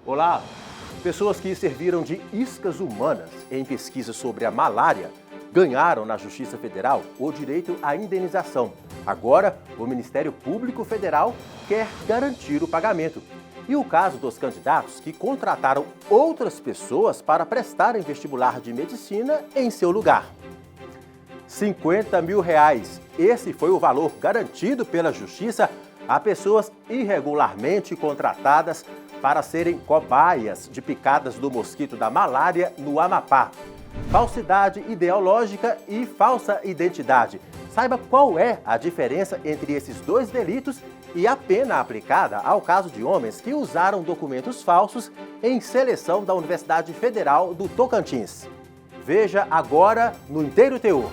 Olá! Pessoas que serviram de iscas humanas em pesquisa sobre a malária ganharam na Justiça Federal o direito à indenização. Agora, o Ministério Público Federal quer garantir o pagamento. E o caso dos candidatos que contrataram outras pessoas para prestarem vestibular de medicina em seu lugar. R$50 mil. Esse foi o valor garantido pela Justiça a pessoas irregularmente contratadas para serem cobaias de picadas do mosquito da malária no Amapá. Falsidade ideológica e falsa identidade. Saiba qual é a diferença entre esses dois delitos e a pena aplicada ao caso de homens que usaram documentos falsos em seleção da Universidade Federal do Tocantins. Veja agora no Inteiro Teor.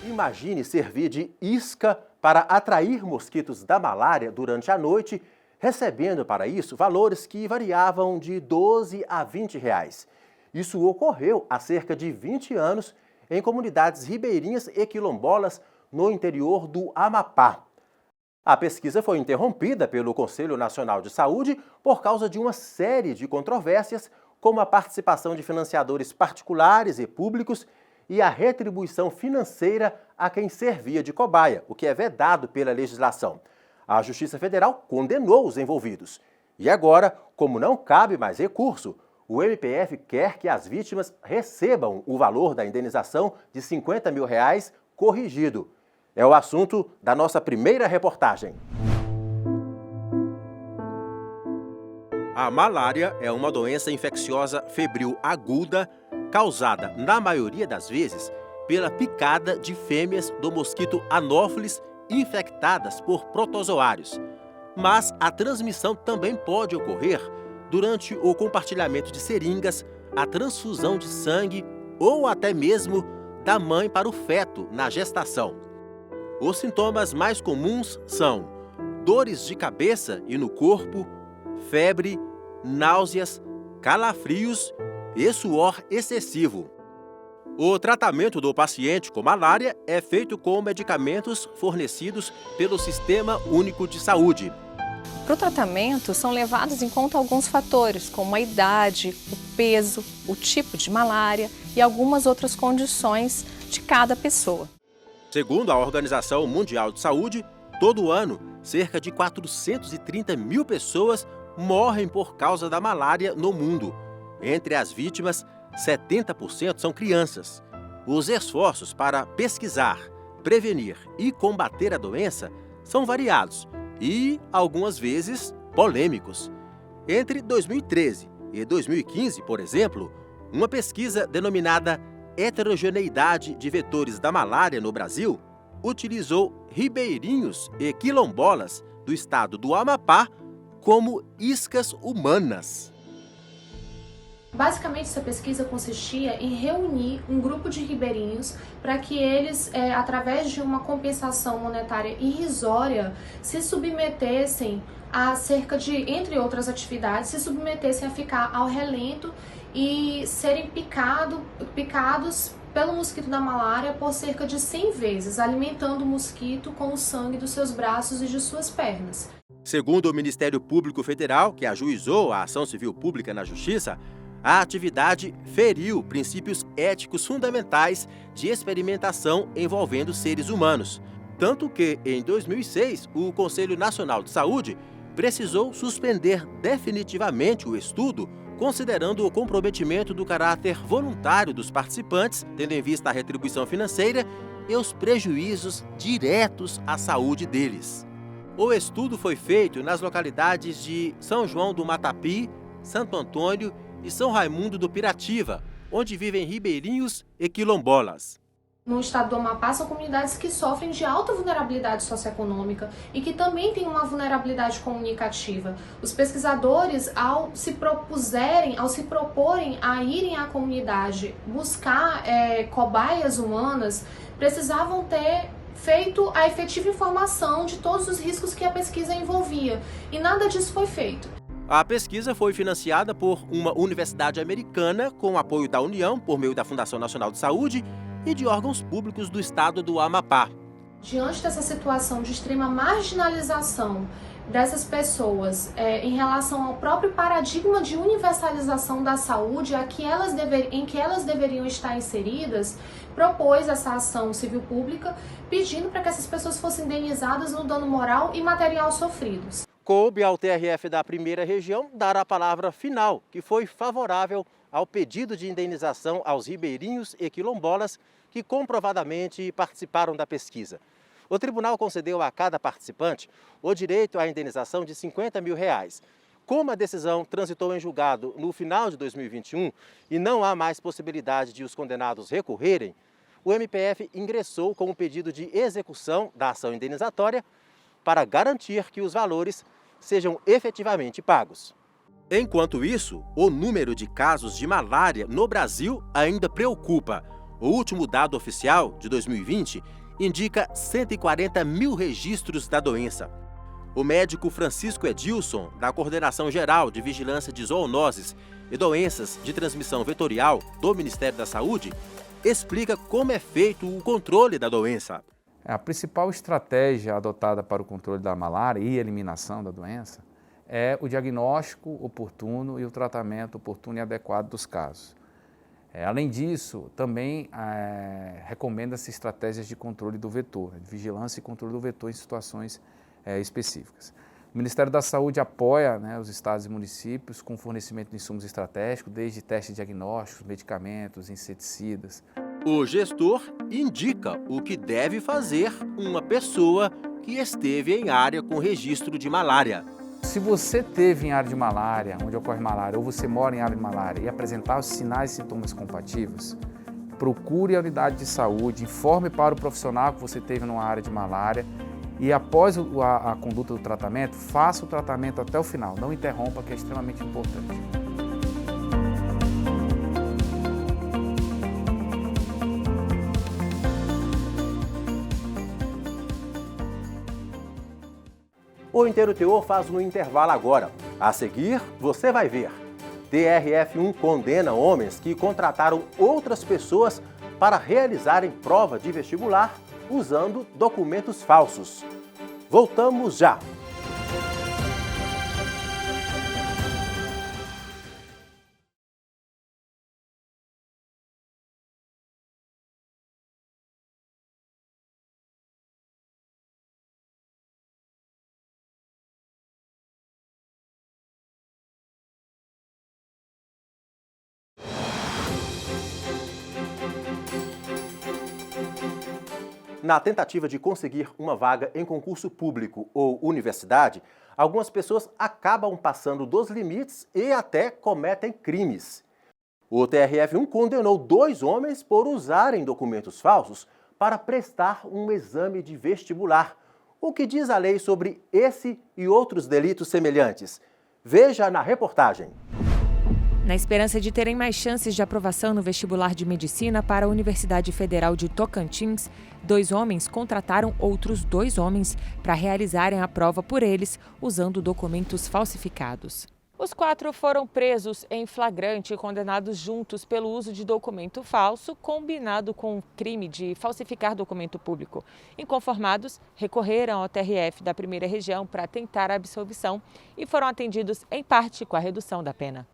Imagine servir de isca para atrair mosquitos da malária durante a noite, recebendo para isso valores que variavam de R$12 a R$20. Isso ocorreu há cerca de 20 anos em comunidades ribeirinhas e quilombolas no interior do Amapá. A pesquisa foi interrompida pelo Conselho Nacional de Saúde por causa de uma série de controvérsias, como a participação de financiadores particulares e públicos e a retribuição financeira a quem servia de cobaia, o que é vedado pela legislação. A Justiça Federal condenou os envolvidos. E agora, como não cabe mais recurso, o MPF quer que as vítimas recebam o valor da indenização de R$50 mil corrigido. É o assunto da nossa primeira reportagem. A malária é uma doença infecciosa febril aguda causada, na maioria das vezes, pela picada de fêmeas do mosquito Anopheles infectadas por protozoários. Mas a transmissão também pode ocorrer durante o compartilhamento de seringas, a transfusão de sangue ou até mesmo da mãe para o feto na gestação. Os sintomas mais comuns são dores de cabeça e no corpo, febre, náuseas, calafrios e suor excessivo. O tratamento do paciente com malária é feito com medicamentos fornecidos pelo Sistema Único de Saúde. Para o tratamento, são levados em conta alguns fatores, como a idade, o peso, o tipo de malária e algumas outras condições de cada pessoa. Segundo a Organização Mundial de Saúde, todo ano, cerca de 430 mil pessoas morrem por causa da malária no mundo. Entre as vítimas, 70% são crianças. Os esforços para pesquisar, prevenir e combater a doença são variados e, algumas vezes, polêmicos. Entre 2013 e 2015, por exemplo, uma pesquisa denominada Heterogeneidade de Vetores da Malária no Brasil utilizou ribeirinhos e quilombolas do estado do Amapá como iscas humanas. Basicamente, essa pesquisa consistia em reunir um grupo de ribeirinhos para que eles, através de uma compensação monetária irrisória, se submetessem a cerca de, entre outras atividades, se submetessem a ficar ao relento e serem picados pelo mosquito da malária por cerca de 100 vezes, alimentando o mosquito com o sangue dos seus braços e de suas pernas. Segundo o Ministério Público Federal, que ajuizou a ação civil pública na Justiça, a atividade feriu princípios éticos fundamentais de experimentação envolvendo seres humanos. Tanto que, em 2006, o Conselho Nacional de Saúde precisou suspender definitivamente o estudo, considerando o comprometimento do caráter voluntário dos participantes, tendo em vista a retribuição financeira e os prejuízos diretos à saúde deles. O estudo foi feito nas localidades de São João do Matapi, Santo Antônio e São Raimundo do Pirativa, onde vivem ribeirinhos e quilombolas. No estado do Amapá, são comunidades que sofrem de alta vulnerabilidade socioeconômica e que também têm uma vulnerabilidade comunicativa. Os pesquisadores, ao se proporem a irem à comunidade buscar cobaias humanas, precisavam ter feito a efetiva informação de todos os riscos que a pesquisa envolvia, e nada disso foi feito. A pesquisa foi financiada por uma universidade americana com apoio da União, por meio da Fundação Nacional de Saúde e de órgãos públicos do estado do Amapá. Diante dessa situação de extrema marginalização dessas pessoas em relação ao próprio paradigma de universalização da saúde em que elas deveriam estar inseridas, propôs essa ação civil pública pedindo para que essas pessoas fossem indenizadas no dano moral e material sofridos. Coube ao TRF da Primeira Região dar a palavra final, que foi favorável ao pedido de indenização aos ribeirinhos e quilombolas que comprovadamente participaram da pesquisa. O tribunal concedeu a cada participante o direito à indenização de R$50 mil. Como a decisão transitou em julgado no final de 2021 e não há mais possibilidade de os condenados recorrerem, o MPF ingressou com um pedido de execução da ação indenizatória para garantir que os valores sejam efetivamente pagos. Enquanto isso, o número de casos de malária no Brasil ainda preocupa. O último dado oficial, de 2020, indica 140 mil registros da doença. O médico Francisco Edilson, da Coordenação Geral de Vigilância de Zoonoses e Doenças de Transmissão Vetorial do Ministério da Saúde, explica como é feito o controle da doença. A principal estratégia adotada para o controle da malária e eliminação da doença é o diagnóstico oportuno e o tratamento oportuno e adequado dos casos. Além disso, também recomenda-se estratégias de controle do vetor, de vigilância e controle do vetor em situações específicas. O Ministério da Saúde apoia os estados e municípios com fornecimento de insumos estratégicos, desde testes diagnósticos, medicamentos, inseticidas. O gestor indica o que deve fazer uma pessoa que esteve em área com registro de malária. Se você esteve em área de malária, onde ocorre malária, ou você mora em área de malária e apresentar os sinais e sintomas compatíveis, procure a unidade de saúde, informe para o profissional que você esteve numa área de malária e após a conduta do tratamento, faça o tratamento até o final, não interrompa, que é extremamente importante. O Inteiro Teor faz um intervalo agora. A seguir, você vai ver. TRF1 condena homens que contrataram outras pessoas para realizarem prova de vestibular usando documentos falsos. Voltamos já! Na tentativa de conseguir uma vaga em concurso público ou universidade, algumas pessoas acabam passando dos limites e até cometem crimes. O TRF1 condenou 2 homens por usarem documentos falsos para prestar um exame de vestibular. O que diz a lei sobre esse e outros delitos semelhantes? Veja na reportagem. Na esperança de terem mais chances de aprovação no vestibular de medicina para a Universidade Federal de Tocantins, 2 homens contrataram outros 2 homens para realizarem a prova por eles, usando documentos falsificados. Os 4 foram presos em flagrante e condenados juntos pelo uso de documento falso, combinado com o crime de falsificar documento público. Inconformados, recorreram ao TRF da Primeira Região para tentar a absolvição e foram atendidos em parte com a redução da pena.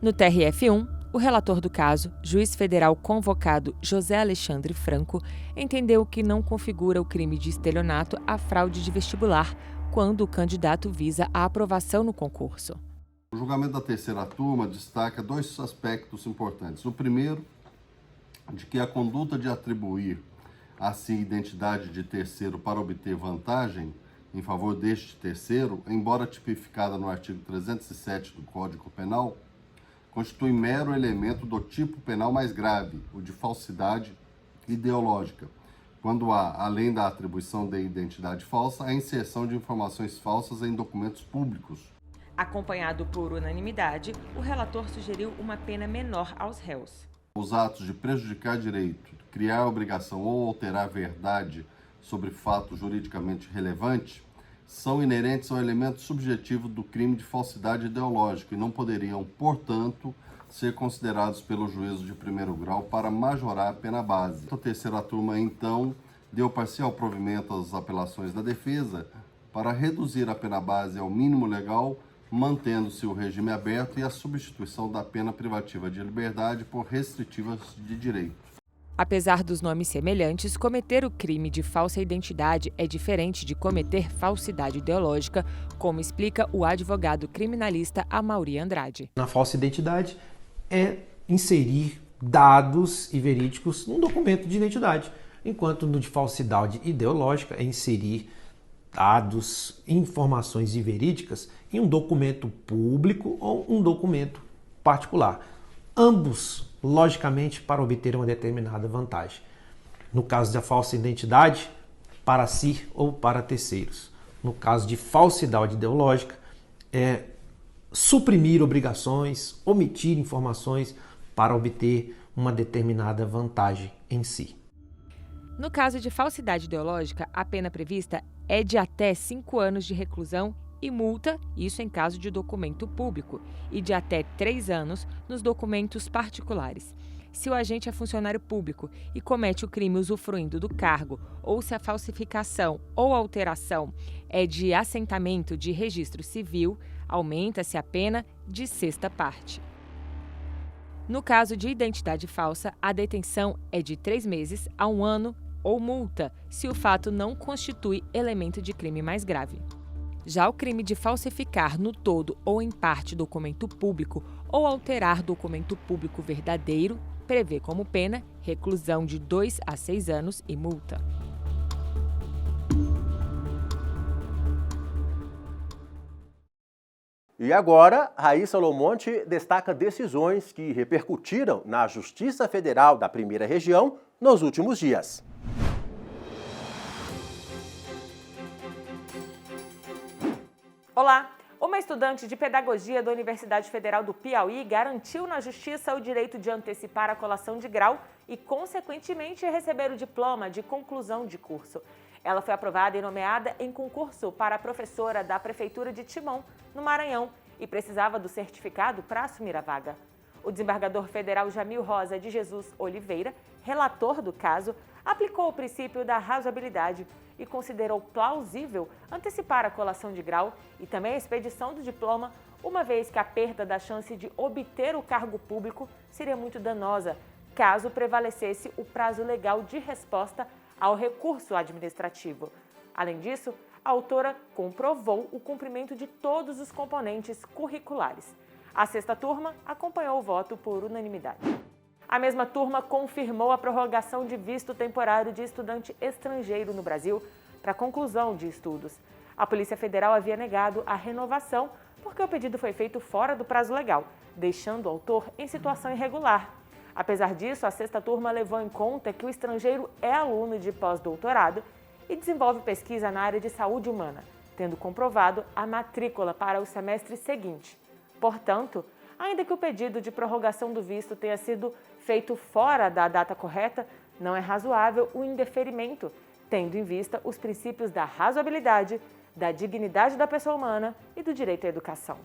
No TRF1, o relator do caso, juiz federal convocado José Alexandre Franco, entendeu que não configura o crime de estelionato a fraude de vestibular, quando o candidato visa a aprovação no concurso. O julgamento da terceira turma destaca 2 aspectos importantes. O primeiro, de que a conduta de atribuir a si identidade de terceiro para obter vantagem em favor deste terceiro, embora tipificada no artigo 307 do Código Penal, constitui mero elemento do tipo penal mais grave, o de falsidade ideológica, quando há, além da atribuição de identidade falsa, a inserção de informações falsas em documentos públicos. Acompanhado por unanimidade, o relator sugeriu uma pena menor aos réus. Os atos de prejudicar direito, criar obrigação ou alterar verdade sobre fato juridicamente relevante, são inerentes ao elemento subjetivo do crime de falsidade ideológica e não poderiam, portanto, ser considerados pelo juízo de primeiro grau para majorar a pena base. A terceira turma, então, deu parcial provimento às apelações da defesa para reduzir a pena base ao mínimo legal, mantendo-se o regime aberto e a substituição da pena privativa de liberdade por restritivas de direito. Apesar dos nomes semelhantes, cometer o crime de falsa identidade é diferente de cometer falsidade ideológica, como explica o advogado criminalista Amaury Andrade. Na falsa identidade é inserir dados e verídicos num documento de identidade, enquanto no de falsidade ideológica é inserir dados, informações e verídicas em um documento público ou um documento particular. Ambos, logicamente, para obter uma determinada vantagem. No caso da falsa identidade, para si ou para terceiros. No caso de falsidade ideológica, é suprimir obrigações, omitir informações para obter uma determinada vantagem em si. No caso de falsidade ideológica, a pena prevista é de até 5 anos de reclusão e multa, isso em caso de documento público, e de até 3 anos nos documentos particulares. Se o agente é funcionário público e comete o crime usufruindo do cargo, ou se a falsificação ou alteração é de assentamento de registro civil, aumenta-se a pena de 6ª parte. No caso de identidade falsa, a detenção é de 3 meses a 1 ano ou multa, se o fato não constitui elemento de crime mais grave. Já o crime de falsificar no todo ou em parte documento público ou alterar documento público verdadeiro prevê como pena reclusão de 2 a 6 anos e multa. E agora, Raíssa Lomonte destaca decisões que repercutiram na Justiça Federal da Primeira Região nos últimos dias. Olá! Uma estudante de pedagogia da Universidade Federal do Piauí garantiu na Justiça o direito de antecipar a colação de grau e, consequentemente, receber o diploma de conclusão de curso. Ela foi aprovada e nomeada em concurso para professora da Prefeitura de Timon, no Maranhão, e precisava do certificado para assumir a vaga. O desembargador federal Jamil Rosa de Jesus Oliveira, relator do caso, aplicou o princípio da razoabilidade e considerou plausível antecipar a colação de grau e também a expedição do diploma, uma vez que a perda da chance de obter o cargo público seria muito danosa, caso prevalecesse o prazo legal de resposta ao recurso administrativo. Além disso, a autora comprovou o cumprimento de todos os componentes curriculares. A 6ª turma acompanhou o voto por unanimidade. A mesma turma confirmou a prorrogação de visto temporário de estudante estrangeiro no Brasil para conclusão de estudos. A Polícia Federal havia negado a renovação porque o pedido foi feito fora do prazo legal, deixando o autor em situação irregular. Apesar disso, a 6ª turma levou em conta que o estrangeiro é aluno de pós-doutorado e desenvolve pesquisa na área de saúde humana, tendo comprovado a matrícula para o semestre seguinte. Portanto, ainda que o pedido de prorrogação do visto tenha sido feito fora da data correta, não é razoável o indeferimento, tendo em vista os princípios da razoabilidade, da dignidade da pessoa humana e do direito à educação.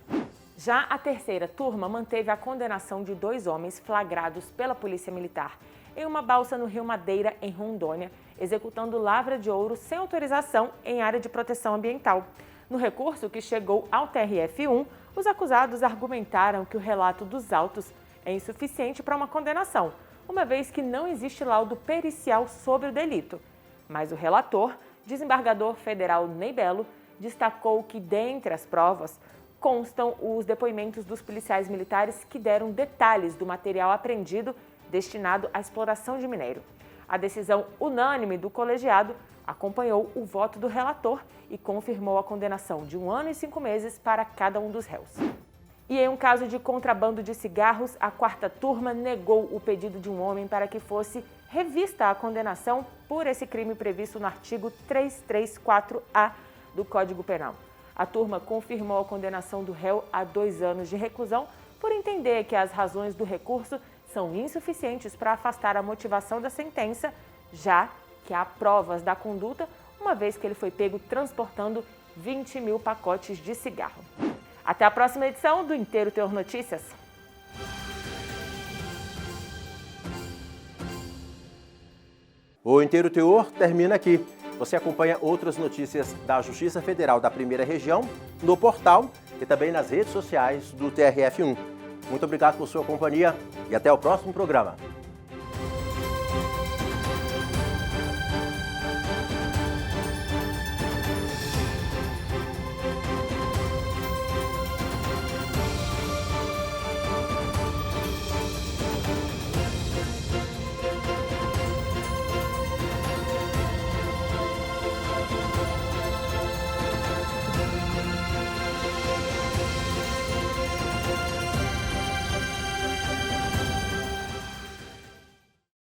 Já a 3ª turma manteve a condenação de 2 homens flagrados pela Polícia Militar em uma balsa no Rio Madeira, em Rondônia, executando lavra de ouro sem autorização em área de proteção ambiental. No recurso que chegou ao TRF1, os acusados argumentaram que o relato dos autos é insuficiente para uma condenação, uma vez que não existe laudo pericial sobre o delito. Mas o relator, desembargador federal Ney Belo, destacou que, dentre as provas, constam os depoimentos dos policiais militares que deram detalhes do material apreendido destinado à exploração de minério. A decisão unânime do colegiado acompanhou o voto do relator e confirmou a condenação de 1 ano e 5 meses para cada um dos réus. E em um caso de contrabando de cigarros, a 4ª turma negou o pedido de um homem para que fosse revista a condenação por esse crime previsto no artigo 334-A do Código Penal. A turma confirmou a condenação do réu a 2 anos de reclusão por entender que as razões do recurso são insuficientes para afastar a motivação da sentença, já que há provas da conduta, uma vez que ele foi pego transportando 20 mil pacotes de cigarro. Até a próxima edição do Inteiro Teor Notícias. O Inteiro Teor termina aqui. Você acompanha outras notícias da Justiça Federal da Primeira Região no portal e também nas redes sociais do TRF1. Muito obrigado por sua companhia e até o próximo programa.